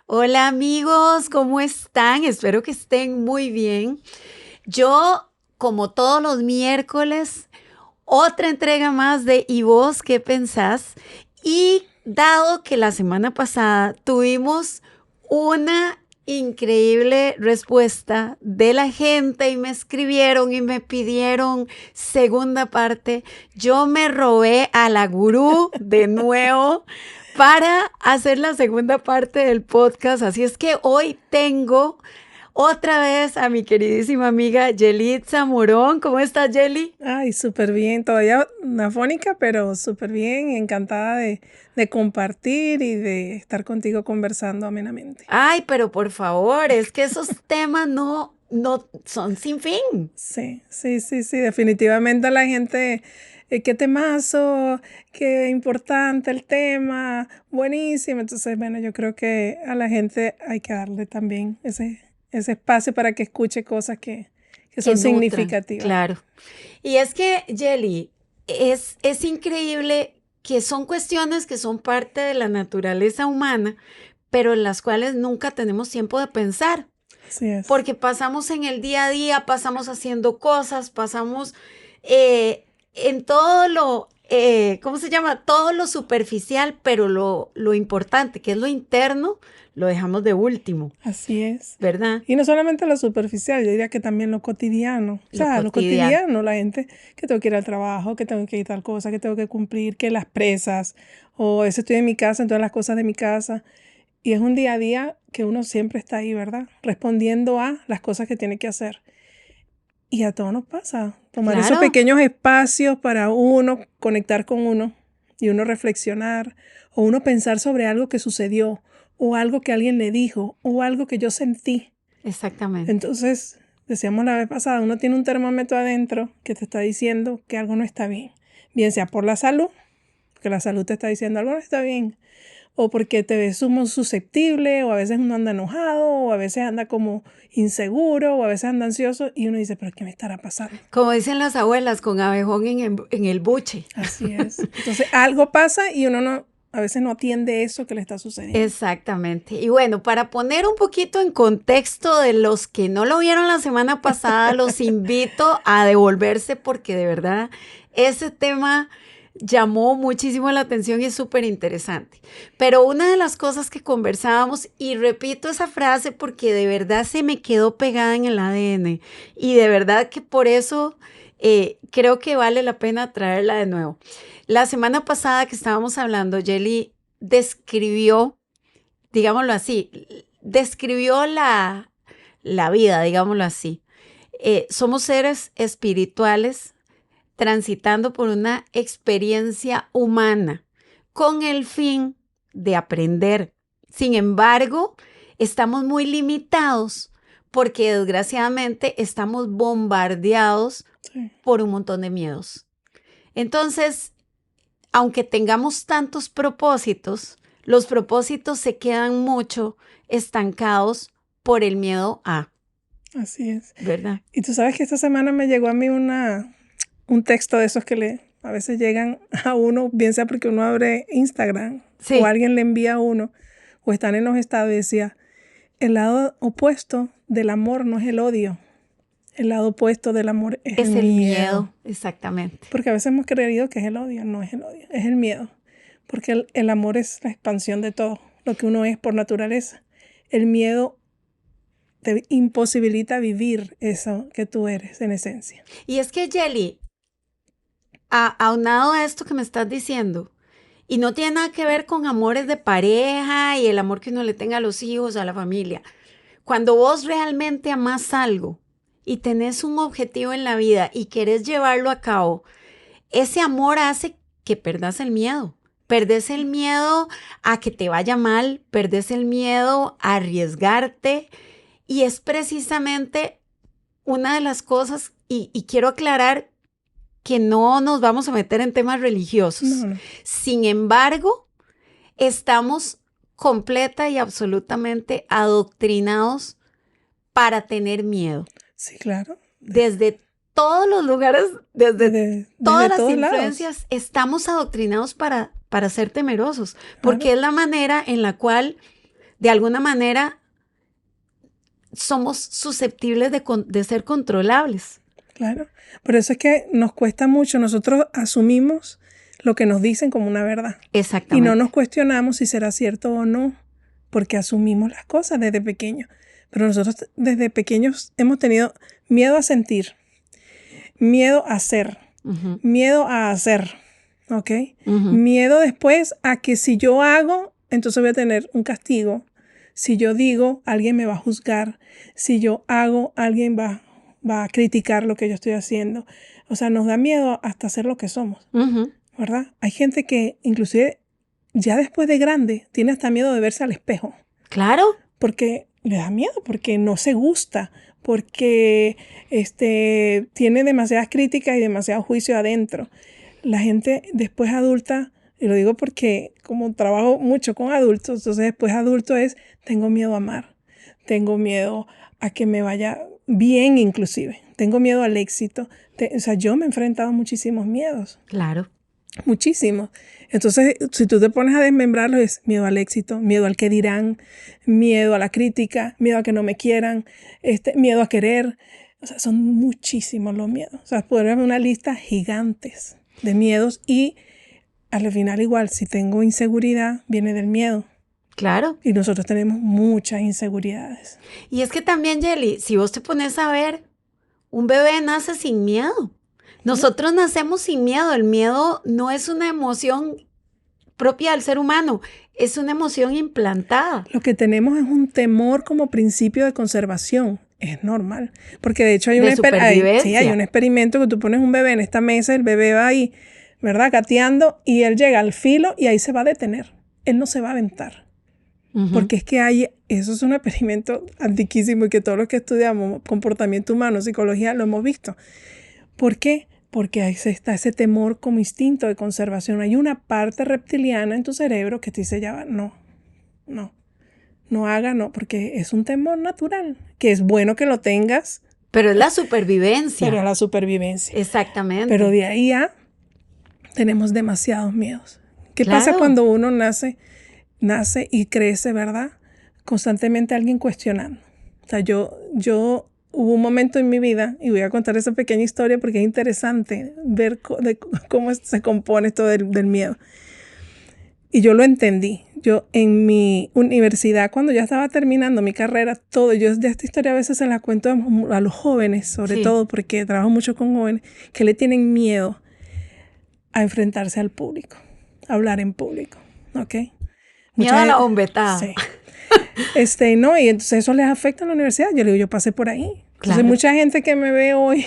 Hola amigos, ¿cómo están? Espero que estén muy bien. Yo, como todos los miércoles, otra entrega más de ¿Y vos qué pensás? Y dado que la semana pasada tuvimos una increíble respuesta de la gente y me escribieron y me pidieron segunda parte, yo me robé a la gurú de nuevo para hacer la segunda parte del podcast. Así es que hoy tengo otra vez a mi queridísima amiga Yelitza Morón. ¿Cómo estás, Yeli? Ay, súper bien, todavía afónica, pero súper bien, encantada de compartir y de estar contigo conversando amenamente. Ay, pero por favor, es que esos temas no son sin fin. Sí, definitivamente a la gente, qué temazo, qué importante el tema, buenísimo. Entonces, bueno, yo creo que a la gente hay que darle también ese espacio para que escuche cosas que Que son nutran, significativas. claro. Y es que, Yeli, es increíble que son cuestiones que son parte de la naturaleza humana, pero en las cuales nunca tenemos tiempo de pensar. Así es. Porque pasamos en el día a día, pasamos haciendo cosas, pasamos en todo ¿cómo se llama? Todo lo superficial, pero lo importante, que es lo interno, lo dejamos de último, Así es. ¿verdad? Y no solamente lo superficial, yo diría que también lo cotidiano. O Lo sea, lo cotidiano. cotidiano, la gente que tengo que ir al trabajo, que tengo que ir tal cosa, que tengo que cumplir, que las presas, o a veces estoy en mi casa, en todas las cosas de mi casa. Y es un día a día que uno siempre está ahí, ¿verdad? Respondiendo a las cosas que tiene que hacer. Y a todos nos pasa. Tomar esos Claro, pequeños espacios para uno conectar con uno y uno reflexionar o uno pensar sobre algo que sucedió o algo que alguien le dijo o algo que yo sentí. exactamente. Entonces, decíamos la vez pasada, uno tiene un termómetro adentro que te está diciendo que algo no está bien. Bien sea por la salud, que la salud te está diciendo algo no está bien, o porque te ves muy susceptible, o a veces uno anda enojado, o a veces anda como inseguro, o a veces anda ansioso, y uno dice, pero ¿qué me estará pasando? Como dicen las abuelas, con abejón en el buche. Así es. Entonces, algo pasa y uno no, a veces no atiende eso que le está sucediendo. Exactamente. Y bueno, para poner un poquito en contexto de los que no lo vieron la semana pasada, los invito a devolverse porque de verdad ese tema llamó muchísimo la atención y es súper interesante. Pero una de las cosas que conversábamos, y repito esa frase porque de verdad se me quedó pegada en el ADN y de verdad que por eso creo que vale la pena traerla de nuevo. La semana pasada que estábamos hablando, Jelly describió, digámoslo así, describió la vida, digámoslo así. Somos seres espirituales transitando por una experiencia humana con el fin de aprender. Sin embargo, estamos muy limitados porque desgraciadamente estamos bombardeados Sí. por un montón de miedos. Entonces, aunque tengamos tantos propósitos, los propósitos se quedan mucho estancados por el miedo a, Así es. ¿verdad? Y tú sabes que esta semana me llegó a mí un texto de esos que a veces llegan a uno, bien sea porque uno abre Instagram o Sí, alguien le envía a uno o están en los estados y decía, el lado opuesto del amor no es el odio, el lado opuesto del amor es el es el miedo. miedo, exactamente. Porque a veces hemos creído que es el odio, no es el odio, es el miedo. Porque el amor es la expansión de todo, lo que uno es por naturaleza. El miedo te imposibilita vivir eso que tú eres en esencia. Y es que, Jelly, aunado a esto que me estás diciendo, y no tiene nada que ver con amores de pareja y el amor que uno le tenga a los hijos, a la familia. Cuando vos realmente amás algo y tenés un objetivo en la vida y querés llevarlo a cabo, ese amor hace que perdas el miedo. Perdés el miedo a que te vaya mal, perdés el miedo a arriesgarte y es precisamente una de las cosas, y quiero aclarar que no nos vamos a meter en temas religiosos. No. Sin embargo, estamos completa y absolutamente adoctrinados para tener miedo. Sí, claro. Desde todos los lugares, desde todas Desde las todos lados. influencias, estamos adoctrinados para ser temerosos, Claro. porque es la manera en la cual de alguna manera somos susceptibles de ser controlables. Claro, por eso es que nos cuesta mucho. Nosotros asumimos lo que nos dicen como una verdad. Exactamente. Y no nos cuestionamos si será cierto o no, porque asumimos las cosas desde pequeños. Pero nosotros desde pequeños hemos tenido miedo a sentir, miedo a ser, miedo a hacer, ¿ok? Miedo después a que si yo hago, entonces voy a tener un castigo. Si yo digo, alguien me va a juzgar. Si yo hago, alguien va a criticar lo que yo estoy haciendo. O sea, nos da miedo hasta ser lo que somos, ¿verdad? Hay gente que inclusive ya después de grande tiene hasta miedo de verse al espejo. Claro. Porque le da miedo, porque no se gusta, porque tiene demasiadas críticas y demasiado juicio adentro. La gente después adulta, y lo digo porque como trabajo mucho con adultos, entonces después adulto tengo miedo a amar, tengo miedo a que me vaya bien inclusive, tengo miedo al éxito. O sea, yo me he enfrentado a muchísimos miedos. Claro. Muchísimos. Entonces, si tú te pones a desmembrarlos, es miedo al éxito, miedo al que dirán, miedo a la crítica, miedo a que no me quieran, miedo a querer. O sea, son muchísimos los miedos. O sea, podemos ver una lista gigantes de miedos y al final igual, si tengo inseguridad, viene del miedo. Claro. Y nosotros tenemos muchas inseguridades. Y es que también, Yeli, si vos te pones a ver, un bebé nace sin miedo. Nosotros nacemos sin miedo. El miedo no es una emoción propia del ser humano, es una emoción implantada. Lo que tenemos es un temor como principio de conservación. Es normal. Porque de hecho hay un experimento que tú pones un bebé en esta mesa, el bebé va ahí, ¿verdad? Gateando y él llega al filo y ahí se va a detener. Él no se va a aventar. Porque es que eso es un experimento antiquísimo y que todos los que estudiamos comportamiento humano, psicología, lo hemos visto. ¿Por qué? Porque ahí está ese temor como instinto de conservación. Hay una parte reptiliana en tu cerebro que te dice ya, no, porque es un temor natural, que es bueno que lo tengas. Pero es la supervivencia. Exactamente. Pero de ahí tenemos demasiados miedos. ¿Qué pasa cuando uno nace y crece, verdad? Constantemente alguien cuestionando. O sea, yo hubo un momento en mi vida, y voy a contar esa pequeña historia porque es interesante ver cómo se compone esto del miedo. Y yo lo entendí. Yo en mi universidad, cuando ya estaba terminando mi carrera, yo ya esta historia a veces se la cuento a los jóvenes, sobre todo porque trabajo mucho con jóvenes, que le tienen miedo a enfrentarse al público, a hablar en público, ¿ok? Miedo a la bombetada. Sí. No, y entonces eso les afecta a la universidad. Yo le digo, yo pasé por ahí. Entonces mucha gente que me ve hoy,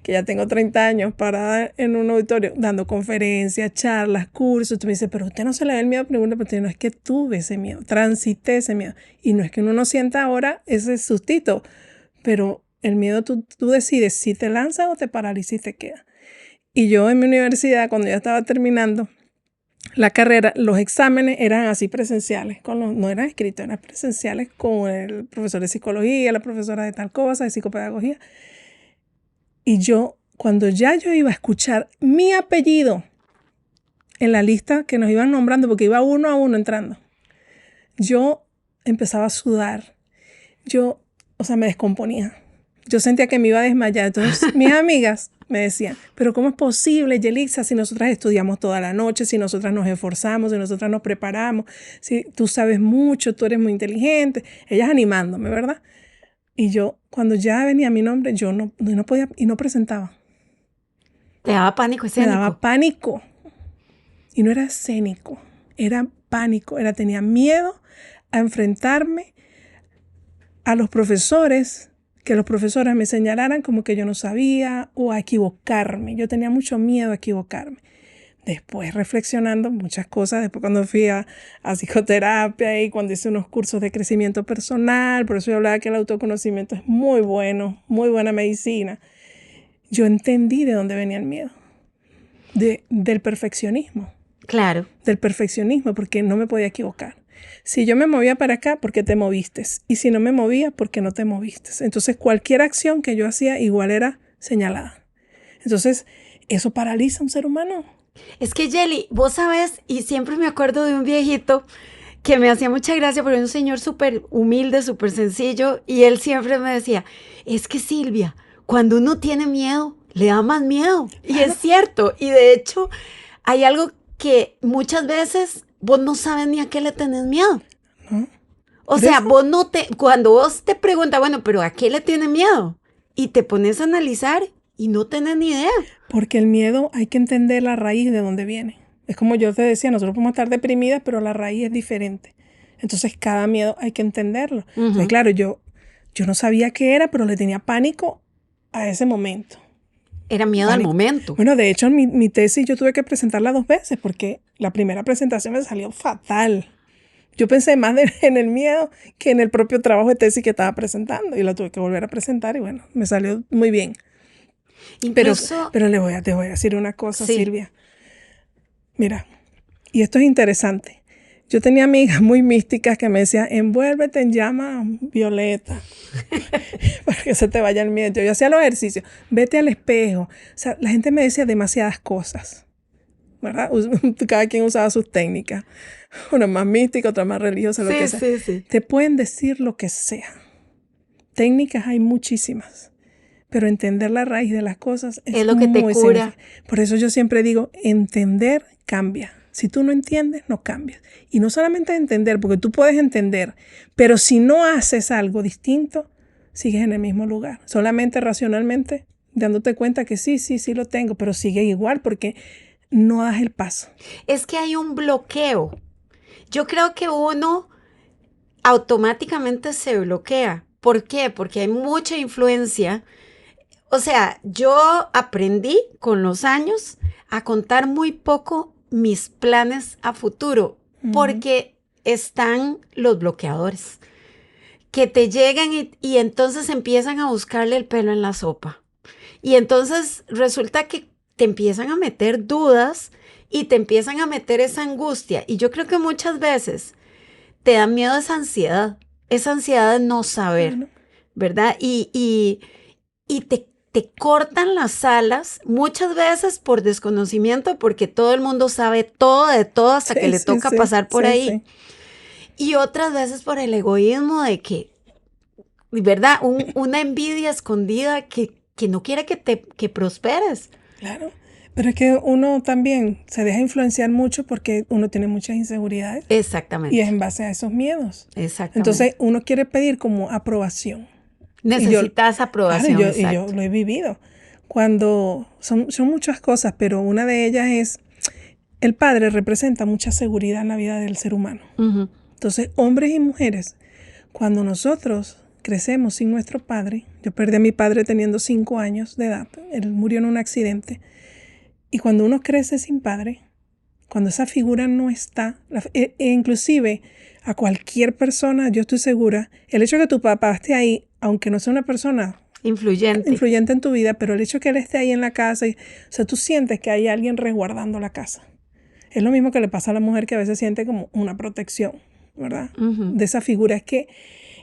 que ya tengo 30 años, parada en un auditorio, dando conferencias, charlas, cursos, tú me dices, pero usted no se le da el miedo, pregunta, pero no es que tuve ese miedo, transité ese miedo. Y no es que uno no sienta ahora ese sustito, pero el miedo tú decides si te lanzas o te paralizas y te quedas. Y yo en mi universidad, cuando ya estaba terminando la carrera, los exámenes eran así presenciales, no eran escritos, eran presenciales con el profesor de psicología, la profesora de tal cosa, de psicopedagogía. Y cuando yo iba a escuchar mi apellido en la lista que nos iban nombrando, porque iba uno a uno entrando, yo empezaba a sudar. Me descomponía. Yo sentía que me iba a desmayar. Entonces, mis amigas me decían, pero ¿cómo es posible, Yelixa, si nosotras estudiamos toda la noche, si nosotras nos esforzamos, si nosotras nos preparamos, si tú sabes mucho, tú eres muy inteligente? Ellas animándome, ¿verdad? Y yo, cuando ya venía mi nombre, yo no podía y no presentaba. ¿Te daba pánico escénico? Me daba pánico. Y no era escénico, era pánico. Tenía miedo a enfrentarme a los profesores, que los profesores me señalaran como que yo no sabía o a equivocarme. Yo tenía mucho miedo a equivocarme. Después, reflexionando muchas cosas, después cuando fui a psicoterapia y cuando hice unos cursos de crecimiento personal, por eso yo hablaba que el autoconocimiento es muy bueno, muy buena medicina, yo entendí de dónde venía el miedo, del perfeccionismo. Claro. Del perfeccionismo, porque no me podía equivocar. Si yo me movía para acá, ¿por qué te moviste? Y si no me movía, ¿por qué no te moviste? Entonces, cualquier acción que yo hacía igual era señalada. Entonces, eso paraliza a un ser humano. Es que, Yeli, vos sabés, y siempre me acuerdo de un viejito que me hacía mucha gracia porque era un señor súper humilde, súper sencillo, y él siempre me decía, es que Silvia, cuando uno tiene miedo, le da más miedo. Y es cierto, y de hecho hay algo que muchas veces vos no sabes ni a qué le tenés miedo. ¿No? O sea, cuando vos te preguntas, bueno, pero ¿a qué le tiene miedo? Y te pones a analizar y no tenés ni idea. Porque el miedo hay que entender la raíz de dónde viene. Es como yo te decía, nosotros podemos estar deprimidas, pero la raíz es diferente. Entonces, cada miedo hay que entenderlo. Entonces, claro, yo no sabía qué era, pero le tenía pánico a ese momento. Era miedo al momento. Bueno, de hecho, mi tesis yo tuve que presentarla 2 veces porque la primera presentación me salió fatal. Yo pensé más en el miedo que en el propio trabajo de tesis que estaba presentando y la tuve que volver a presentar y bueno, me salió muy bien. Incluso, Pero te voy a decir una cosa, sí. Silvia. Mira, y esto es interesante. Yo tenía amigas muy místicas que me decían, envuélvete en llama violeta para que se te vaya el miedo. Yo hacía los ejercicios, vete al espejo. O sea, la gente me decía demasiadas cosas, ¿verdad? Cada quien usaba sus técnicas. Una más mística, otra más religiosa, lo que sea. Sí. Te pueden decir lo que sea. Técnicas hay muchísimas. Pero entender la raíz de las cosas es lo que te cura. Por eso yo siempre digo, entender cambia. Si tú no entiendes, no cambias. Y no solamente entender, porque tú puedes entender, pero si no haces algo distinto, sigues en el mismo lugar. Solamente racionalmente, dándote cuenta que sí lo tengo, pero sigue igual porque no das el paso. Es que hay un bloqueo. Yo creo que uno automáticamente se bloquea. ¿Por qué? Porque hay mucha influencia. O sea, yo aprendí con los años a contar muy poco mis planes a futuro, porque están los bloqueadores que te llegan y entonces empiezan a buscarle el pelo en la sopa. Y entonces resulta que te empiezan a meter dudas y te empiezan a meter esa angustia. Y yo creo que muchas veces te da miedo esa ansiedad de no saber, ¿verdad? Y te cortan las alas muchas veces por desconocimiento, porque todo el mundo sabe todo de todo hasta que le toca pasar por ahí. Y otras veces por el egoísmo de que, ¿verdad? Una envidia escondida que no quiere que prosperes. Claro, pero es que uno también se deja influenciar mucho porque uno tiene muchas inseguridades. Exactamente. Y es en base a esos miedos. Exactamente. Entonces uno quiere pedir como aprobación. Necesitas aprobación. Claro, y yo lo he vivido. Cuando son muchas cosas, pero una de ellas es, el padre representa mucha seguridad en la vida del ser humano. Entonces, hombres y mujeres, cuando nosotros crecemos sin nuestro padre, yo perdí a mi padre teniendo 5 años de edad, él murió en un accidente, y cuando uno crece sin padre, cuando esa figura no está, inclusive a cualquier persona, yo estoy segura, el hecho de que tu papá esté ahí, aunque no sea una persona influyente en tu vida, pero el hecho de que él esté ahí en la casa, o sea, tú sientes que hay alguien resguardando la casa. Es lo mismo que le pasa a la mujer, que a veces siente como una protección, ¿verdad? De esa figura. Es que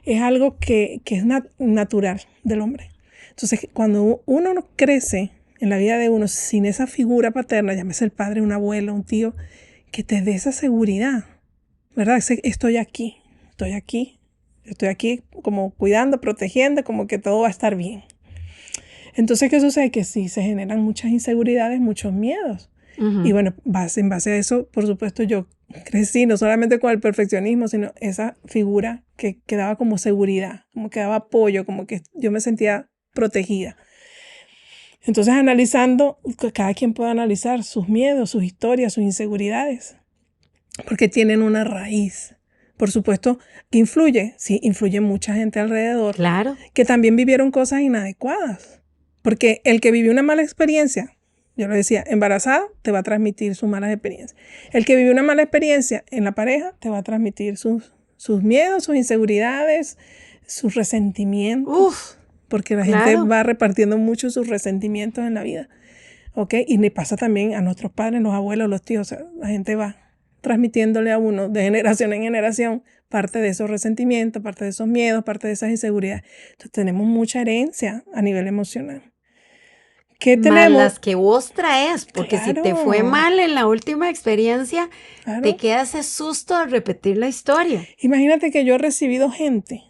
es algo que es natural del hombre. Entonces, cuando uno no crece en la vida de uno sin esa figura paterna, llámese el padre, un abuelo, un tío, que te dé esa seguridad, ¿verdad? Estoy aquí como cuidando, protegiendo, como que todo va a estar bien. Entonces, ¿qué sucede? Que sí, se generan muchas inseguridades, muchos miedos. Y bueno, en base a eso, por supuesto, yo crecí no solamente con el perfeccionismo, sino esa figura que daba como seguridad, como que daba apoyo, como que yo me sentía protegida. Entonces, analizando, cada quien puede analizar sus miedos, sus historias, sus inseguridades, porque tienen una raíz. Por supuesto, influye mucha gente alrededor. Claro. Que también vivieron cosas inadecuadas. Porque el que vivió una mala experiencia, yo lo decía, embarazada, te va a transmitir sus malas experiencias. El que vivió una mala experiencia en la pareja, te va a transmitir sus miedos, sus inseguridades, sus resentimientos. Porque la gente va repartiendo mucho sus resentimientos en la vida. ¿Ok? Y le pasa también a nuestros padres, los abuelos, los tíos. O sea, la gente va transmitiéndole a uno de generación en generación parte de esos resentimientos, parte de esos miedos, parte de esas inseguridades. Entonces tenemos mucha herencia a nivel emocional. ¿Qué Más tenemos? las que vos traes, porque si te fue Claro. mal en la última experiencia, Claro. te queda ese susto de repetir la historia. Imagínate que yo he recibido gente,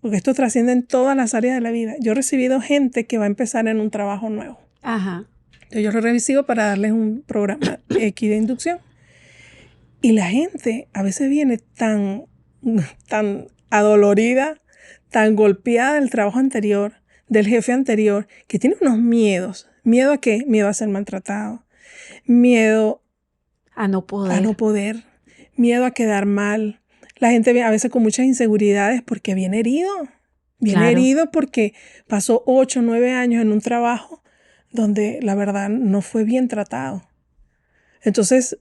porque esto trasciende en todas las áreas de la vida. Yo he recibido gente que va a empezar en un trabajo nuevo. Ajá. Entonces yo lo recibo para darles un programa X de inducción. Y la gente a veces viene tan adolorida, tan golpeada del trabajo anterior, del jefe anterior, que tiene unos miedos. ¿Miedo a qué? Miedo a ser maltratado. Miedo A no poder. a no poder. Miedo a quedar mal. La gente viene a veces con muchas inseguridades porque viene herido. Viene Claro. herido porque pasó 8 o 9 años en un trabajo donde la verdad no fue bien tratado. Entonces,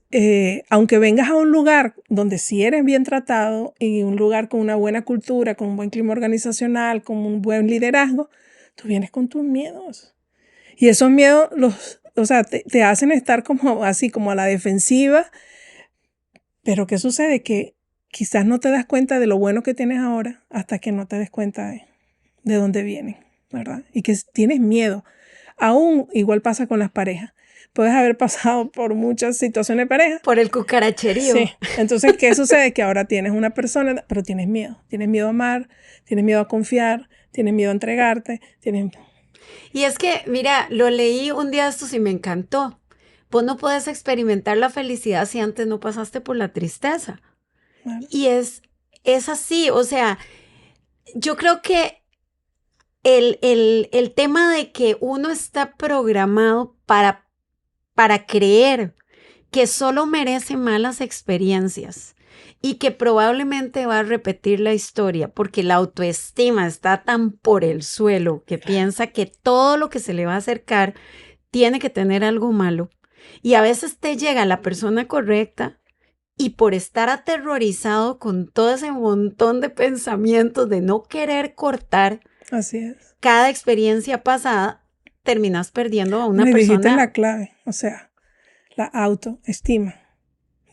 aunque vengas a un lugar donde sí eres bien tratado y un lugar con una buena cultura, con un buen clima organizacional, con un buen liderazgo, tú vienes con tus miedos. Y esos miedos, te hacen estar como así, como a la defensiva. Pero ¿qué sucede? Que quizás no te das cuenta de lo bueno que tienes ahora hasta que no te des cuenta de dónde vienen, ¿verdad? Y que tienes miedo. Aún igual pasa con las parejas. Puedes haber pasado por muchas situaciones de pareja. Por el cucaracherío. Sí. Entonces, ¿qué sucede? Que ahora tienes una persona, pero tienes miedo. Tienes miedo a amar, tienes miedo a confiar, tienes miedo a entregarte, Y es que, mira, lo leí un día estos y me encantó. Vos no puedes experimentar la felicidad si antes no pasaste por la tristeza. Claro. Y es así, o sea, yo creo que el tema de que uno está programado para creer que solo merece malas experiencias y que probablemente va a repetir la historia porque la autoestima está tan por el suelo que piensa que todo lo que se le va a acercar tiene que tener algo malo. Y a veces te llega la persona correcta y por estar aterrorizado con todo ese montón de pensamientos de no querer cortar Así es. cada experiencia pasada, terminas perdiendo a una Me dijiste persona. la clave, o sea, la autoestima.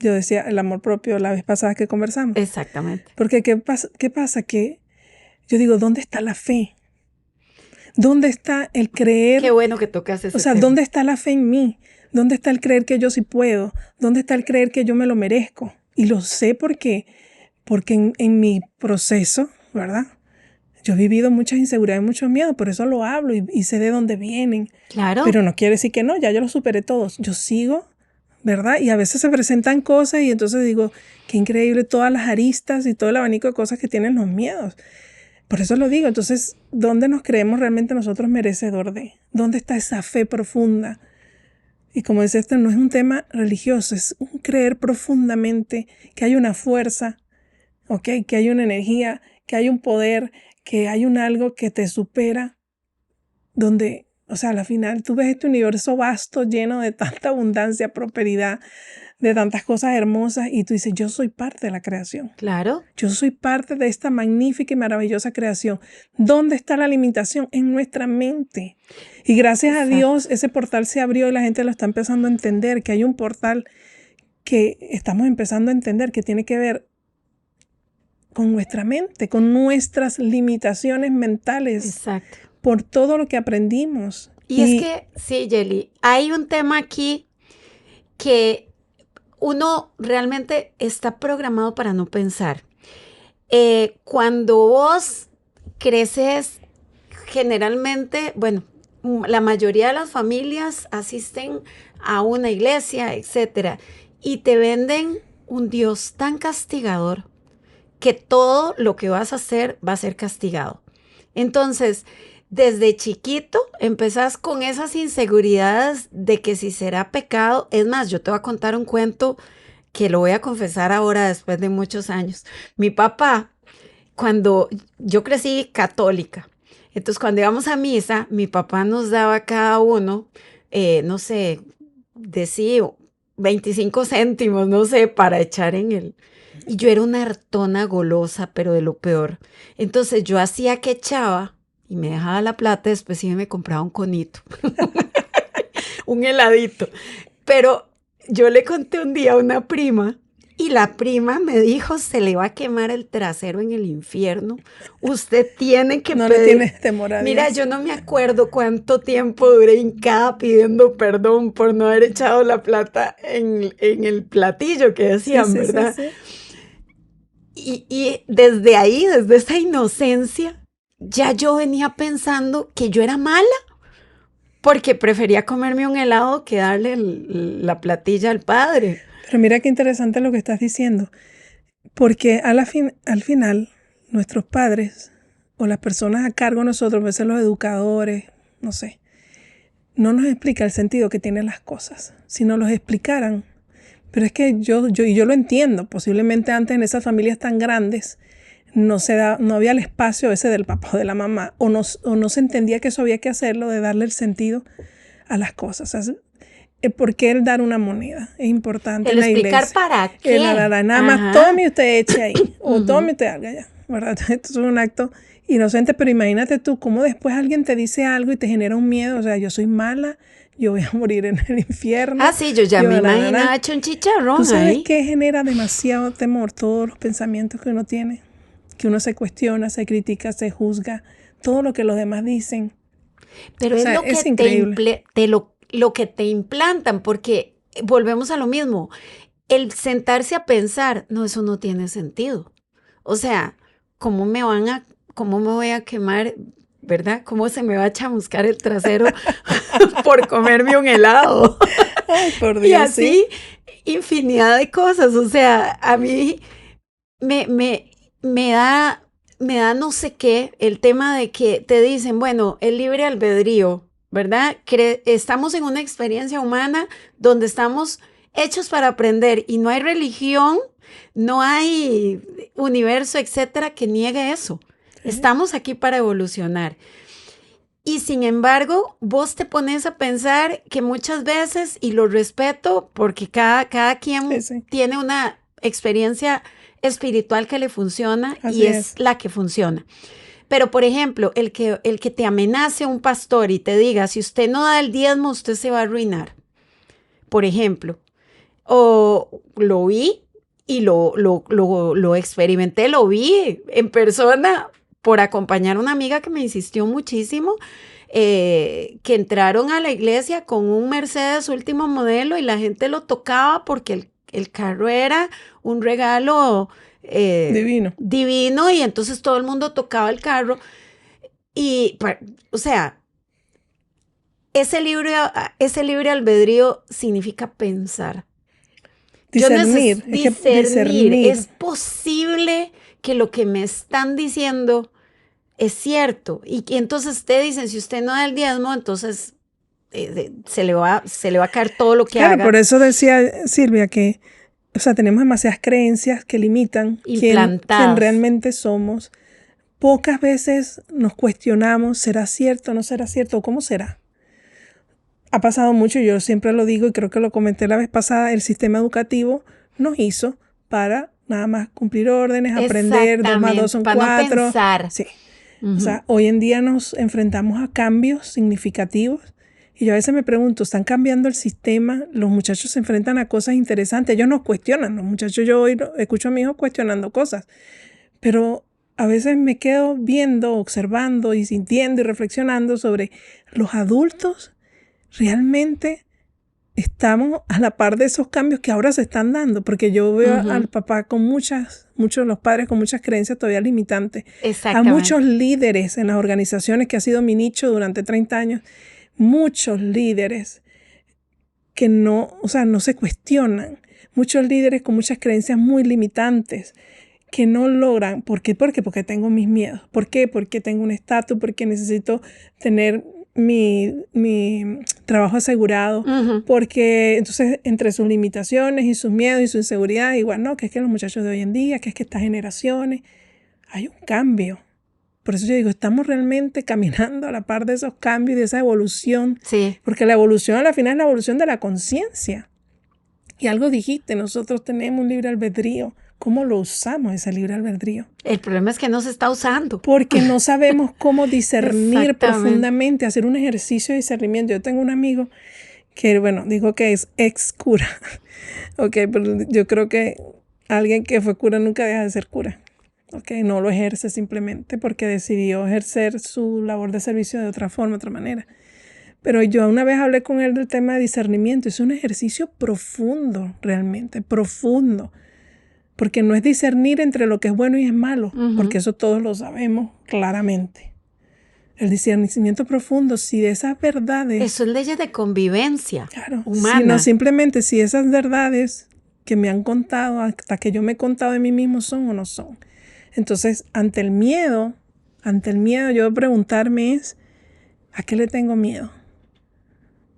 Yo decía el amor propio la vez pasada que conversamos. Exactamente. Porque ¿qué pasa? Que yo digo, ¿dónde está la fe? ¿Dónde está el creer? Qué bueno que tocas ese O sea, tema. ¿dónde está la fe en mí? ¿Dónde está el creer que yo sí puedo? ¿Dónde está el creer que yo me lo merezco? Y lo sé porque en mi proceso, ¿verdad? Yo he vivido muchas inseguridades, muchos miedos, por eso lo hablo y sé de dónde vienen. Claro. Pero no quiere decir que no, ya yo los superé todos. Yo sigo, ¿verdad? Y a veces se presentan cosas y entonces digo, qué increíble todas las aristas y todo el abanico de cosas que tienen los miedos. Por eso lo digo. Entonces, ¿dónde nos creemos realmente nosotros merecedor de? ¿Dónde está esa fe profunda? Y como dice, esto no es un tema religioso, es un creer profundamente que hay una fuerza, ¿ok? Que hay una energía, que hay un poder, que hay un algo que te supera, donde, o sea, al final tú ves este universo vasto, lleno de tanta abundancia, prosperidad, de tantas cosas hermosas, y tú dices, yo soy parte de la creación. Claro. Yo soy parte de esta magnífica y maravillosa creación. ¿Dónde está la limitación? En nuestra mente. Y gracias a Dios, ese portal se abrió y la gente lo está empezando a entender, que hay un portal que estamos empezando a entender que tiene que ver con nuestra mente, con nuestras limitaciones mentales. Exacto. Por todo lo que aprendimos. Y es que, sí, Yeli, hay un tema aquí que uno realmente está programado para no pensar. Cuando vos creces, generalmente, bueno, la mayoría de las familias asisten a una iglesia, etcétera, y te venden un Dios tan castigador que todo lo que vas a hacer va a ser castigado. Entonces, desde chiquito empezás con esas inseguridades de que si será pecado. Es más, yo te voy a contar un cuento que lo voy a confesar ahora después de muchos años. Mi papá, cuando yo crecí católica, entonces cuando íbamos a misa, mi papá nos daba a cada uno, no sé, decía 25 céntimos, no sé, para echar en el... Y yo era una hartona golosa, pero de lo peor. Entonces yo hacía que echaba y me dejaba la plata, después sí me compraba un conito, un heladito. Pero yo le conté un día a una prima Y la prima me dijo, se le va a quemar el trasero en el infierno. Usted tiene que No pedir. le tienes temor a Mira, Dios. yo no me acuerdo cuánto tiempo duré hincada pidiendo perdón por no haber echado la plata en el platillo que decían, Sí, ¿verdad? sí. Y desde ahí, desde esa inocencia, ya yo venía pensando que yo era mala porque prefería comerme un helado que darle la platilla al padre. Pero mira qué interesante lo que estás diciendo, porque al final nuestros padres o las personas a cargo de nosotros, a veces los educadores, no sé, no nos explica el sentido que tienen las cosas. Si nos los explicaran, pero es que yo lo entiendo, posiblemente antes en esas familias tan grandes no había el espacio ese del papá o de la mamá, o no se entendía que eso había que hacerlo, de darle el sentido a las cosas. O sea, ¿por qué el dar una moneda? Es importante El en la explicar iglesia. para qué. Nada más tome y usted eche ahí, o tome y usted haga ya, ¿verdad? Esto es un acto inocente, pero imagínate tú cómo después alguien te dice algo y te genera un miedo. O sea, yo soy mala, yo voy a morir en el infierno. Ah, sí, yo ya me imaginaba hecho un chicharrón. ¿Tú sabes ahí? qué genera demasiado temor? Todos los pensamientos que uno tiene, que uno se cuestiona, se critica, se juzga, todo lo que los demás dicen. Pero es lo que es increíble. lo que te implantan, porque volvemos a lo mismo. El sentarse a pensar, no, eso no tiene sentido. O sea, ¿cómo me voy a quemar, verdad? ¿Cómo se me va a chamuscar el trasero por comerme un helado? Ay, por Dios, y así, infinidad de cosas. O sea, a mí me da no sé qué el tema de que te dicen, bueno, el libre albedrío, ¿verdad? Estamos en una experiencia humana donde estamos hechos para aprender y no hay religión, no hay universo, etcétera, que niegue eso. Estamos aquí para evolucionar. Y sin embargo, vos te pones a pensar que muchas veces, y lo respeto porque cada quien tiene una experiencia espiritual que le funciona. Así y es la que funciona. Pero, por ejemplo, el que te amenace un pastor y te diga, si usted no da el diezmo, usted se va a arruinar. Por ejemplo, o lo vi y lo experimenté, lo vi en persona por acompañar a una amiga que me insistió muchísimo, que entraron a la iglesia con un Mercedes último modelo y la gente lo tocaba porque el carro era un regalo divino y entonces todo el mundo tocaba el carro y, o sea, ese libre albedrío significa pensar. Discernir. Discernir. Es posible que lo que me están diciendo es cierto. Y entonces te dicen, si usted no da el diezmo, entonces se le va a caer todo lo que haga. Claro, por eso decía Silvia que, o sea, tenemos demasiadas creencias que limitan quién realmente somos. Pocas veces nos cuestionamos, ¿será cierto o no será cierto? ¿O cómo será? Ha pasado mucho, yo siempre lo digo y creo que lo comenté la vez pasada, el sistema educativo nos hizo para nada más cumplir órdenes, aprender, 2 más 2 son 4. No pensar. Sí. O sea, hoy en día nos enfrentamos a cambios significativos y yo a veces me pregunto, ¿están cambiando el sistema? Los muchachos se enfrentan a cosas interesantes, ellos nos cuestionan, los muchachos, yo hoy escucho a mi hijo cuestionando cosas, pero a veces me quedo viendo, observando y sintiendo y reflexionando sobre los adultos. ¿Realmente estamos a la par de esos cambios que ahora se están dando? Porque yo veo al papá con muchos de los padres con muchas creencias todavía limitantes. A muchos líderes en las organizaciones, que ha sido mi nicho durante 30 años, muchos líderes que no se cuestionan. Muchos líderes con muchas creencias muy limitantes que no logran. ¿Por qué? Porque tengo mis miedos. ¿Por qué? Porque tengo un estatus, porque necesito tener mi trabajo asegurado, porque entonces entre sus limitaciones y sus miedos y su inseguridad, igual no, que es que los muchachos de hoy en día, que es que estas generaciones, hay un cambio. Por eso yo digo, estamos realmente caminando a la par de esos cambios y de esa evolución, porque la evolución a la final es la evolución de la conciencia. Y algo dijiste, nosotros tenemos un libre albedrío. ¿Cómo lo usamos ese libre albedrío? El problema es que no se está usando. Porque no sabemos cómo discernir profundamente, hacer un ejercicio de discernimiento. Yo tengo un amigo que, bueno, digo que es ex cura. Ok, pero yo creo que alguien que fue cura nunca deja de ser cura. Okay, no lo ejerce simplemente porque decidió ejercer su labor de servicio de otra forma, de otra manera. Pero yo una vez hablé con él del tema de discernimiento. Es un ejercicio profundo, realmente, profundo. Porque no es discernir entre lo que es bueno y es malo, porque eso todos lo sabemos claramente. El discernimiento profundo, si de esas verdades... Eso es leyes de convivencia humana. Sino simplemente si esas verdades que me han contado, hasta que yo me he contado de mí mismo, son o no son. Entonces, ante el miedo, yo preguntarme es, ¿a qué le tengo miedo?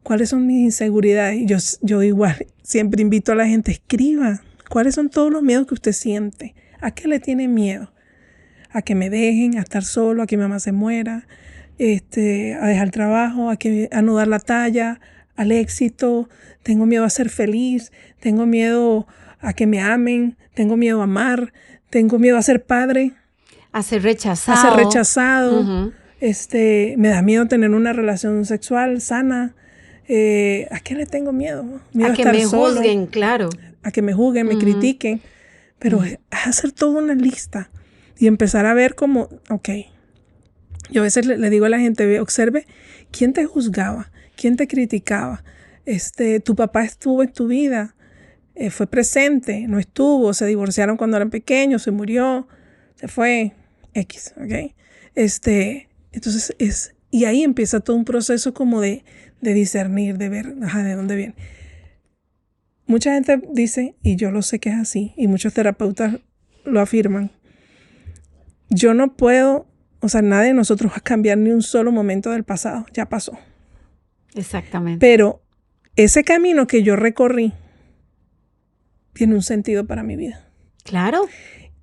¿Cuáles son mis inseguridades? Yo igual siempre invito a la gente, escriba, ¿cuáles son todos los miedos que usted siente? ¿A qué le tiene miedo? ¿A que me dejen? ¿A estar solo? ¿A que mi mamá se muera? ¿A dejar el trabajo? ¿A no dar la talla? ¿Al éxito? ¿Tengo miedo a ser feliz? ¿Tengo miedo a que me amen? ¿Tengo miedo a amar? ¿Tengo miedo a ser padre? A ser rechazado. A ser rechazado. Me da miedo tener una relación sexual sana. ¿A qué le tengo miedo? Miedo a que me solo, juzguen, claro. A que me juzguen, me critiquen. Pero es hacer toda una lista y empezar a ver como, ok. Yo a veces le digo a la gente, observe quién te juzgaba, quién te criticaba. Tu papá estuvo en tu vida, fue presente, no estuvo, se divorciaron cuando eran pequeños, se murió, se fue, X, ¿ok? Entonces y ahí empieza todo un proceso como de discernir, de ver, de dónde viene. Mucha gente dice, y yo lo sé que es así, y muchos terapeutas lo afirman, yo no puedo, nadie de nosotros va a cambiar ni un solo momento del pasado, ya pasó. Exactamente. Pero ese camino que yo recorrí tiene un sentido para mi vida. Claro.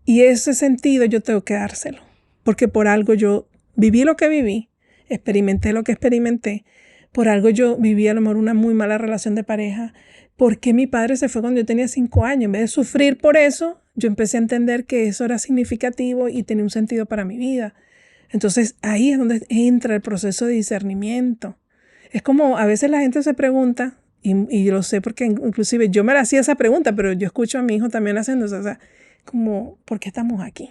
Y ese sentido yo tengo que dárselo, porque por algo yo viví lo que viví, experimenté lo que experimenté, por algo yo viví a lo mejor una muy mala relación de pareja, porque mi padre se fue cuando yo tenía 5 años. En vez de sufrir por eso, yo empecé a entender que eso era significativo y tenía un sentido para mi vida. Entonces ahí es donde entra el proceso de discernimiento. Es como a veces la gente se pregunta, y yo lo sé porque inclusive yo me la hacía esa pregunta, pero yo escucho a mi hijo también haciéndose, como, ¿por qué estamos aquí?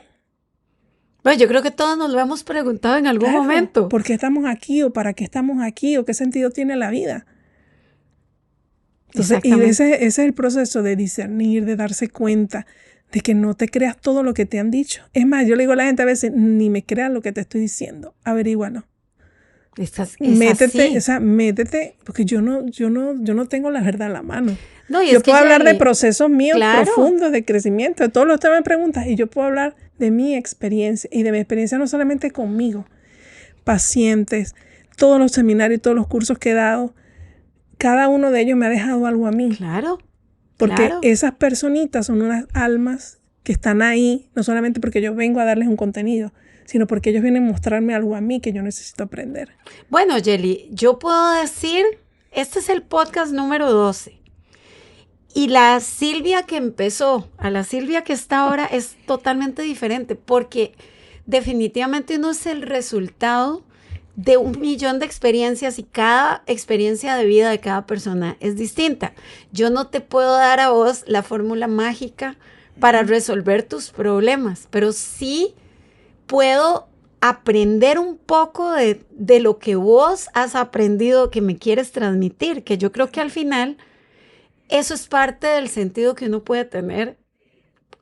Bueno, yo creo que todos nos lo hemos preguntado en algún momento. ¿Por qué estamos aquí? ¿O para qué estamos aquí? ¿O qué sentido tiene la vida? Entonces, y ese es el proceso de discernir, de darse cuenta de que no te creas todo lo que te han dicho. Es más, yo le digo a la gente a veces, ni me creas lo que te estoy diciendo, averígualo. Métete, porque yo no tengo la verdad en la mano. No, y yo puedo hablar de procesos míos profundos de crecimiento, de todos los temas me preguntas, y yo puedo hablar de mi experiencia, y de mi experiencia no solamente conmigo, pacientes, todos los seminarios, todos los cursos que he dado, cada uno de ellos me ha dejado algo a mí. Claro. Porque esas personitas son unas almas que están ahí, no solamente porque yo vengo a darles un contenido, sino porque ellos vienen a mostrarme algo a mí que yo necesito aprender. Bueno, Yeli, yo puedo decir, este es el podcast número 12. Y la Silvia que empezó, a la Silvia que está ahora, es totalmente diferente, porque definitivamente uno es el resultado de 1,000,000 de experiencias y cada experiencia de vida de cada persona es distinta. Yo no te puedo dar a vos la fórmula mágica para resolver tus problemas, pero sí puedo aprender un poco de lo que vos has aprendido, que me quieres transmitir, que yo creo que al final eso es parte del sentido que uno puede tener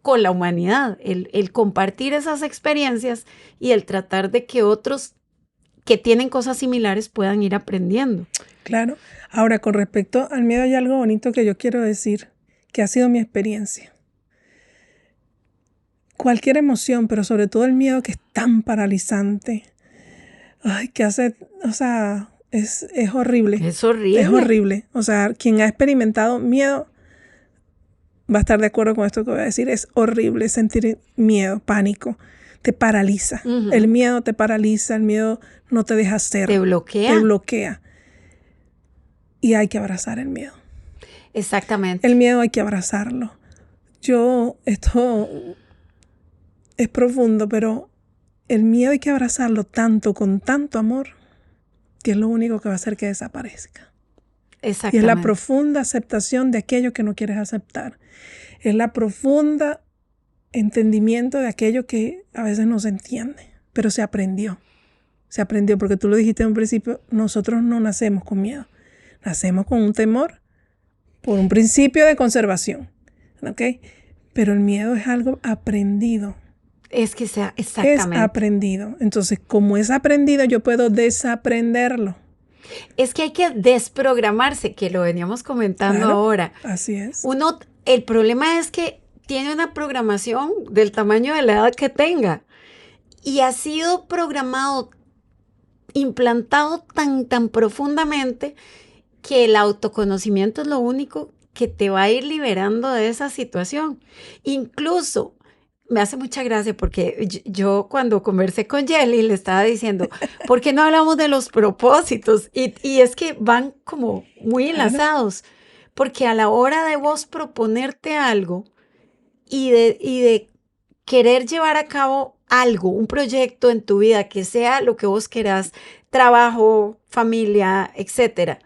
con la humanidad, el compartir esas experiencias y el tratar de que otros que tienen cosas similares puedan ir aprendiendo. Claro. Ahora, con respecto al miedo, hay algo bonito que yo quiero decir, que ha sido mi experiencia. Cualquier emoción, pero sobre todo el miedo, que es tan paralizante, que hace, es horrible. Es horrible. Es horrible. Quien ha experimentado miedo va a estar de acuerdo con esto que voy a decir. Es horrible sentir miedo, pánico. Te paraliza. Uh-huh. El miedo te paraliza, el miedo no te deja ser. Te bloquea. Te bloquea. Y hay que abrazar el miedo. Exactamente. El miedo hay que abrazarlo. Esto es profundo, pero el miedo hay que abrazarlo tanto, con tanto amor, que es lo único que va a hacer que desaparezca. Exactamente. Y es la profunda aceptación de aquello que no quieres aceptar. Es la profunda entendimiento de aquello que a veces no se entiende, pero se aprendió. Se aprendió porque tú lo dijiste en un principio, nosotros no nacemos con miedo, nacemos con un temor por un principio de conservación, ¿ok? Pero el miedo es algo aprendido. Es que sea exactamente. Es aprendido. Entonces, como es aprendido, yo puedo desaprenderlo. Es que hay que desprogramarse, que lo veníamos comentando Claro, ahora. así es. El problema es que tiene una programación del tamaño de la edad que tenga y ha sido programado, implantado tan profundamente que el autoconocimiento es lo único que te va a ir liberando de esa situación. Incluso me hace mucha gracia porque yo cuando conversé con Jelly le estaba diciendo, ¿por qué no hablamos de los propósitos? Y es que van como muy enlazados, porque a la hora de vos proponerte algo y de querer llevar a cabo algo, un proyecto en tu vida que sea lo que vos querás, trabajo, familia, etcétera,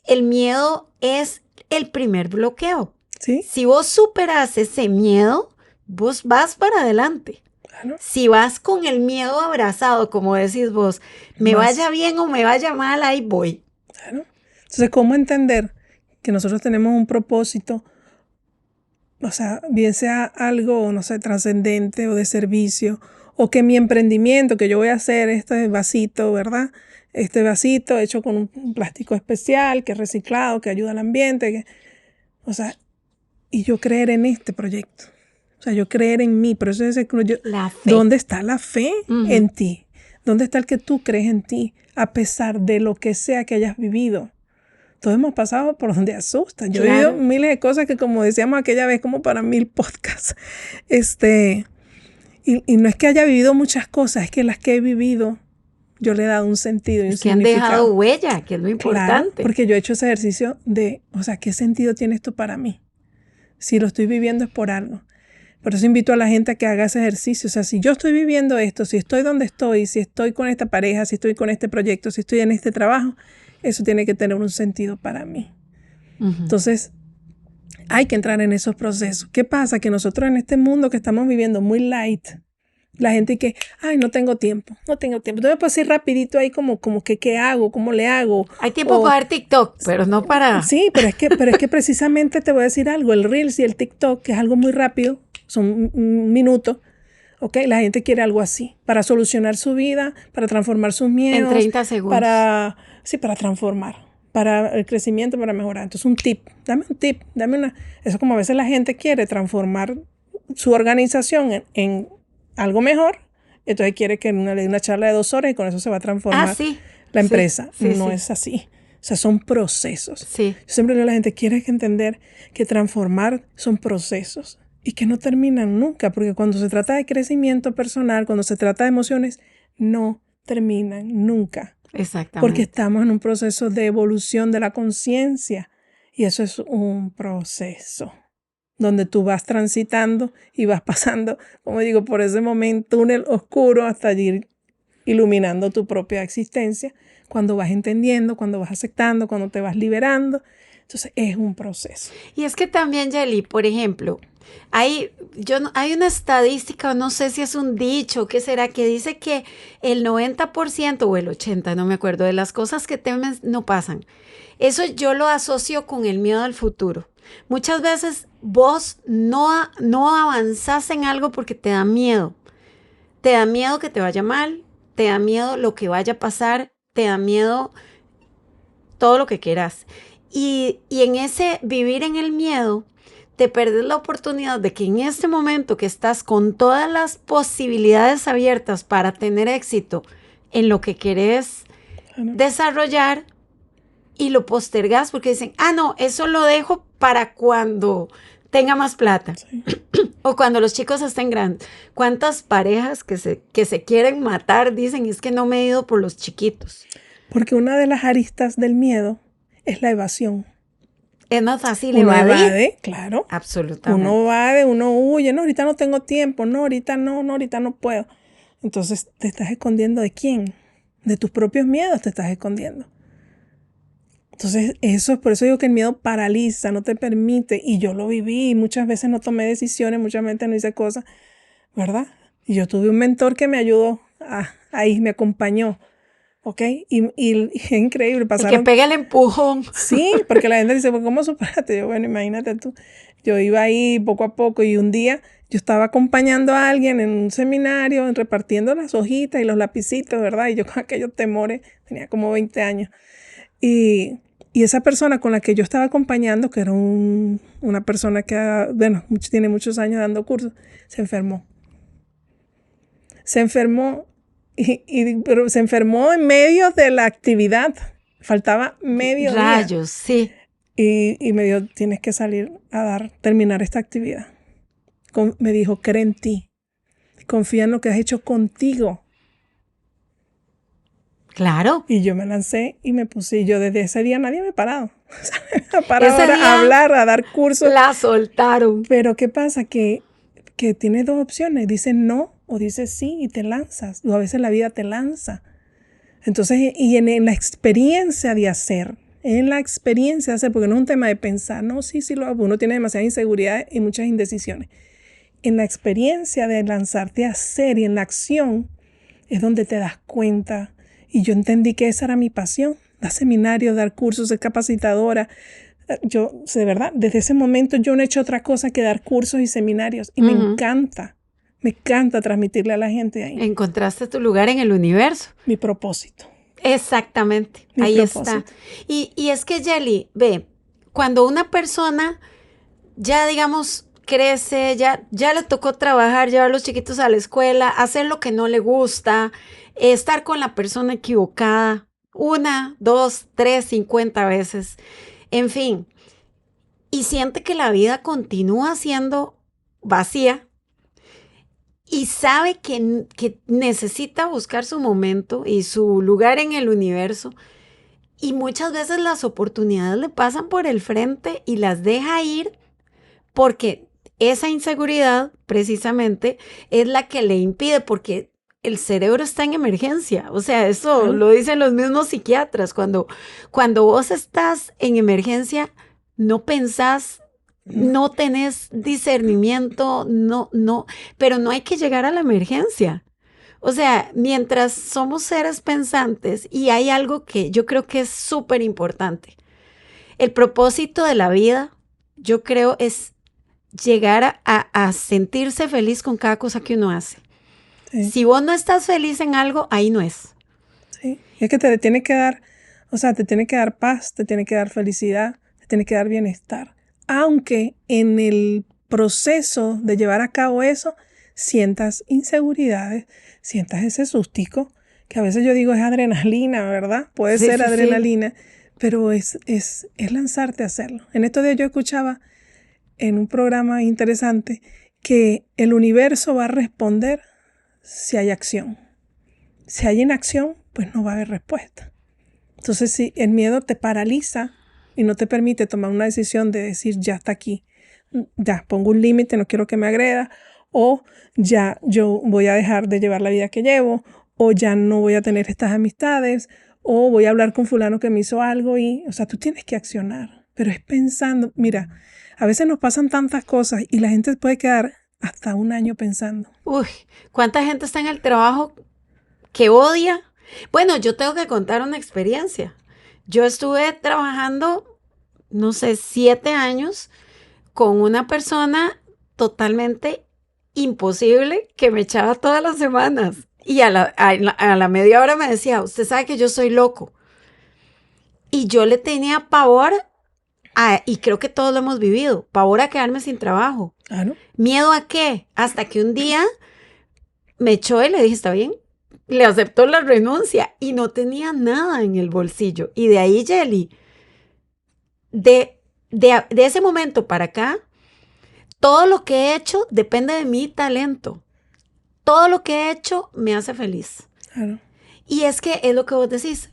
el miedo es el primer bloqueo. ¿Sí? Si vos superas ese miedo, vos vas para adelante. Claro. Si vas con el miedo abrazado, como decís vos, me vaya bien o me vaya mal, ahí voy. Claro. Entonces, ¿cómo entender que nosotros tenemos un propósito? O sea, bien sea algo, no sé, trascendente o de servicio, o que mi emprendimiento, que yo voy a hacer este vasito, ¿verdad? Este vasito hecho con un plástico especial, que es reciclado, que ayuda al ambiente, o sea, y yo creer en este proyecto. O sea, yo creer en mí. Por eso es la fe. ¿Dónde está la fe en ti? ¿Dónde está el que tú crees en ti? A pesar de lo que sea que hayas vivido. Todos hemos pasado por donde asustan. Yo he vivido miles de cosas que, como decíamos aquella vez, como para 1000 podcasts. Y no es que haya vivido muchas cosas, es que las que he vivido, yo le he dado un sentido y un significado. Que han dejado huella, que es lo importante. Claro, porque yo he hecho ese ejercicio de, o sea, ¿qué sentido tiene esto para mí? Si lo estoy viviendo es por algo. Por eso invito a la gente a que haga ese ejercicio. O sea, si yo estoy viviendo esto, si estoy donde estoy, si estoy con esta pareja, si estoy con este proyecto, si estoy en este trabajo, eso tiene que tener un sentido para mí. Entonces, hay que entrar en esos procesos. ¿Qué pasa? Que nosotros en este mundo que estamos viviendo muy light, la gente que, ay, no tengo tiempo. Entonces me puedo decir rapidito ahí como que, ¿qué hago? ¿Cómo le hago? Hay tiempo para ver TikTok, pero no para... Sí, pero es que precisamente te voy a decir algo. El Reels y el TikTok, que es algo muy rápido, son un minuto, ¿ok? La gente quiere algo así, para solucionar su vida, para transformar sus miedos. En 30 segundos. Para transformar, para el crecimiento, para mejorar. Entonces, un tip, dame una... Eso es como a veces la gente quiere transformar su organización en algo mejor, entonces quiere que le dé una charla de 2 horas y con eso se va a transformar la empresa. No es así. O sea, son procesos. Sí. Yo siempre le digo a la gente, quieres entender que transformar son procesos y que no terminan nunca, porque cuando se trata de crecimiento personal, cuando se trata de emociones, no terminan nunca. Exactamente. Porque estamos en un proceso de evolución de la conciencia y eso es un proceso donde tú vas transitando y vas pasando, como digo, por ese momento, túnel oscuro hasta ir iluminando tu propia existencia, cuando vas entendiendo, cuando vas aceptando, cuando te vas liberando. Entonces, es un proceso. Y es que también, Yeli, por ejemplo, hay una estadística, no sé si es un dicho, ¿qué será? Que dice que el 90% o el 80%, no me acuerdo, de las cosas que temes no pasan. Eso yo lo asocio con el miedo al futuro. Muchas veces vos no avanzás en algo porque te da miedo. Te da miedo que te vaya mal, te da miedo lo que vaya a pasar, te da miedo todo lo que quieras. Y en ese vivir en el miedo, te perdés la oportunidad de que en este momento que estás con todas las posibilidades abiertas para tener éxito en lo que querés desarrollar y lo postergas porque dicen, no, eso lo dejo para cuando tenga más plata. Sí. O cuando los chicos estén grandes. ¿Cuántas parejas que se quieren matar dicen, es que no me he ido por los chiquitos? Porque una de las aristas del miedo es la evasión. Es más fácil uno evadir. Evade, claro. Absolutamente. Uno evade, uno huye. No, ahorita no tengo tiempo. No, ahorita no puedo. Entonces, ¿te estás escondiendo de quién? De tus propios miedos te estás escondiendo. Entonces, eso es por eso digo que el miedo paraliza, no te permite. Y yo lo viví y muchas veces no tomé decisiones, muchas veces no hice cosas, ¿verdad? Y yo tuve un mentor que me ayudó ahí, me acompañó, ¿ok? Y es increíble, El que pega el empujón. Sí, porque la gente dice, pues, ¿cómo superaste? Yo, bueno, imagínate tú. Yo iba ahí poco a poco y un día yo estaba acompañando a alguien en un seminario, repartiendo las hojitas y los lapicitos, ¿verdad? Y yo con aquellos temores, tenía como 20 años. Y esa persona con la que yo estaba acompañando, que era una persona que, bueno, tiene muchos años dando cursos, se enfermó. Se enfermó, pero se enfermó en medio de la actividad. Faltaba medio día. Rayos, sí. Y me dijo, tienes que salir a terminar esta actividad. Me dijo, cree en ti. Confía en lo que has hecho contigo. Claro. Y yo me lancé y me puse. Y yo desde ese día nadie me ha parado. Me ha parado Ese ahora día a hablar, a dar cursos. la soltaron. Pero ¿qué pasa? Que tienes dos opciones. Dices no o dices sí y te lanzas. O a veces la vida te lanza. Entonces, y en la experiencia de hacer, porque no es un tema de pensar, no, sí lo hago, uno tiene demasiadas inseguridades y muchas indecisiones. En la experiencia de lanzarte a hacer y en la acción es donde te das cuenta. Y yo entendí que esa era mi pasión, dar seminarios, dar cursos, ser capacitadora. Yo, de verdad, desde ese momento yo no he hecho otra cosa que dar cursos y seminarios y me encanta transmitirle a la gente ahí. Encontraste tu lugar en el universo. Mi propósito. Exactamente, ahí está. Y es que, Yeli, ve, cuando una persona ya, digamos, crece, ya le tocó trabajar, llevar a los chiquitos a la escuela, hacer lo que no le gusta, estar con la persona equivocada, 1, 2, 3, 50 veces, en fin, y siente que la vida continúa siendo vacía, y sabe que necesita buscar su momento y su lugar en el universo. Y muchas veces las oportunidades le pasan por el frente y las deja ir porque esa inseguridad precisamente es la que le impide, porque el cerebro está en emergencia. O sea, eso lo dicen los mismos psiquiatras. Cuando vos estás en emergencia, no pensás, no tenés discernimiento, pero no hay que llegar a la emergencia. O sea, mientras somos seres pensantes, y hay algo que yo creo que es súper importante, el propósito de la vida, yo creo, es llegar a sentirse feliz con cada cosa que uno hace. Sí. Si vos no estás feliz en algo, ahí no es. Sí, es que te tiene que dar, te tiene que dar paz, te tiene que dar felicidad, te tiene que dar bienestar. Aunque en el proceso de llevar a cabo eso, sientas inseguridades, sientas ese sustico, que a veces yo digo es adrenalina, ¿verdad? Puede ser adrenalina, pero es lanzarte a hacerlo. En estos días yo escuchaba en un programa interesante que el universo va a responder si hay acción. Si hay inacción, pues no va a haber respuesta. Entonces, si el miedo te paraliza y no te permite tomar una decisión de decir, ya está aquí, ya pongo un límite, no quiero que me agreda, o ya yo voy a dejar de llevar la vida que llevo, o ya no voy a tener estas amistades, o voy a hablar con fulano que me hizo algo tú tienes que accionar, pero es pensando, mira, a veces nos pasan tantas cosas y la gente puede quedar hasta un año pensando. Uy, ¿cuánta gente está en el trabajo que odia? Bueno, yo tengo que contar una experiencia. Yo estuve trabajando, no sé, 7 años con una persona totalmente imposible que me echaba todas las semanas. Y a la media hora me decía, usted sabe que yo soy loco. Y yo le tenía pavor, y creo que todos lo hemos vivido, pavor a quedarme sin trabajo. ¿No? ¿Miedo a qué? Hasta que un día me echó y le dije, está bien. Le aceptó la renuncia y no tenía nada en el bolsillo. Y de ahí, Yeli, de ese momento para acá, todo lo que he hecho depende de mi talento. Todo lo que he hecho me hace feliz. Claro. Y es que es lo que vos decís,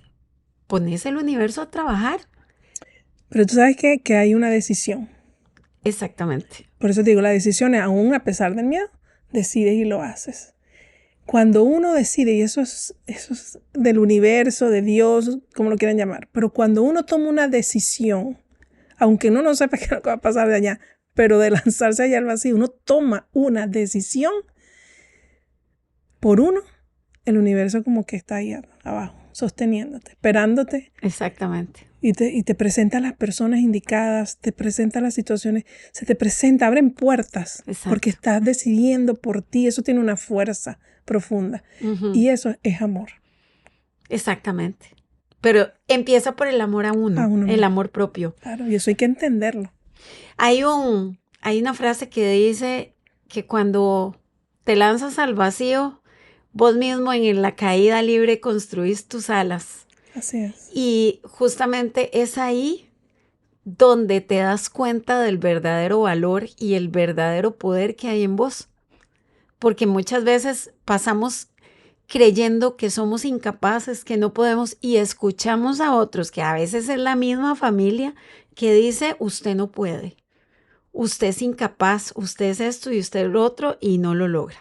pones el universo a trabajar. Pero tú sabes que hay una decisión. Exactamente. Por eso te digo, la decisión es, aún a pesar del miedo, decides y lo haces. Cuando uno decide, y eso es del universo, de Dios, como lo quieran llamar, pero cuando uno toma una decisión, aunque uno no sepa qué es lo que va a pasar de allá, pero de lanzarse allá al vacío, uno toma una decisión por uno, el universo como que está ahí abajo, sosteniéndote, esperándote. Exactamente. Y te presenta a las personas indicadas, te presenta las situaciones, se te presenta, abren puertas. Exacto. Porque estás decidiendo por ti, eso tiene una fuerza profunda. Uh-huh. Y eso es amor. Exactamente. Pero empieza por el amor a uno el mismo. Amor propio. Claro, y eso hay que entenderlo. Hay una frase que dice que cuando te lanzas al vacío, vos mismo en la caída libre construís tus alas. Así es. Y justamente es ahí donde te das cuenta del verdadero valor y el verdadero poder que hay en vos. Porque muchas veces pasamos creyendo que somos incapaces, que no podemos, y escuchamos a otros, que a veces es la misma familia, que dice, usted no puede, usted es incapaz, usted es esto y usted es lo otro, y no lo logra.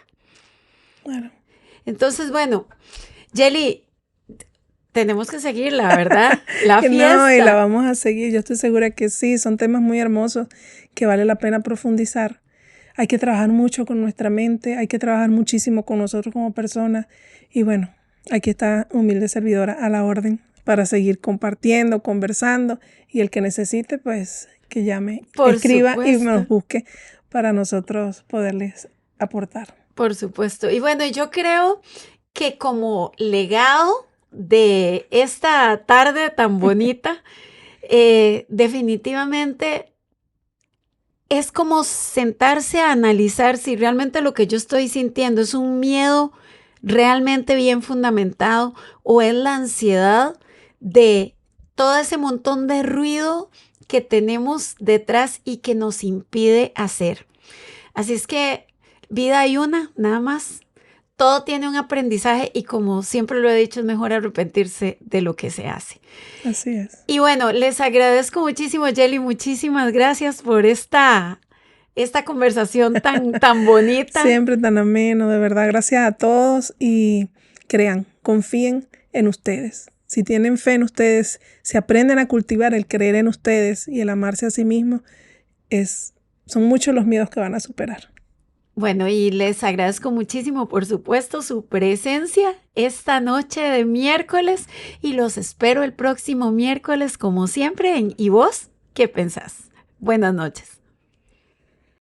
Bueno. Entonces, bueno, Yeli, tenemos que seguirla, ¿verdad? La fiesta. No, y la vamos a seguir. Yo estoy segura que sí. Son temas muy hermosos que vale la pena profundizar. Hay que trabajar mucho con nuestra mente. Hay que trabajar muchísimo con nosotros como personas. Y bueno, aquí está humilde servidora a la orden para seguir compartiendo, conversando. Y el que necesite, pues, que llame, escriba y nos busque para nosotros poderles aportar. Por supuesto. Y bueno, yo creo que como legado de esta tarde tan bonita, definitivamente es como sentarse a analizar si realmente lo que yo estoy sintiendo es un miedo realmente bien fundamentado o es la ansiedad de todo ese montón de ruido que tenemos detrás y que nos impide hacer. Así es que vida hay una, nada más. Todo tiene un aprendizaje y como siempre lo he dicho, es mejor arrepentirse de lo que se hace. Así es. Y bueno, les agradezco muchísimo, Yeli, muchísimas gracias por esta conversación tan bonita. Siempre tan ameno, de verdad. Gracias a todos y crean, confíen en ustedes. Si tienen fe en ustedes, si aprenden a cultivar el creer en ustedes y el amarse a sí mismos, son muchos los miedos que van a superar. Bueno, y les agradezco muchísimo, por supuesto, su presencia esta noche de miércoles y los espero el próximo miércoles, como siempre, en ¿Y vos qué pensás? Buenas noches.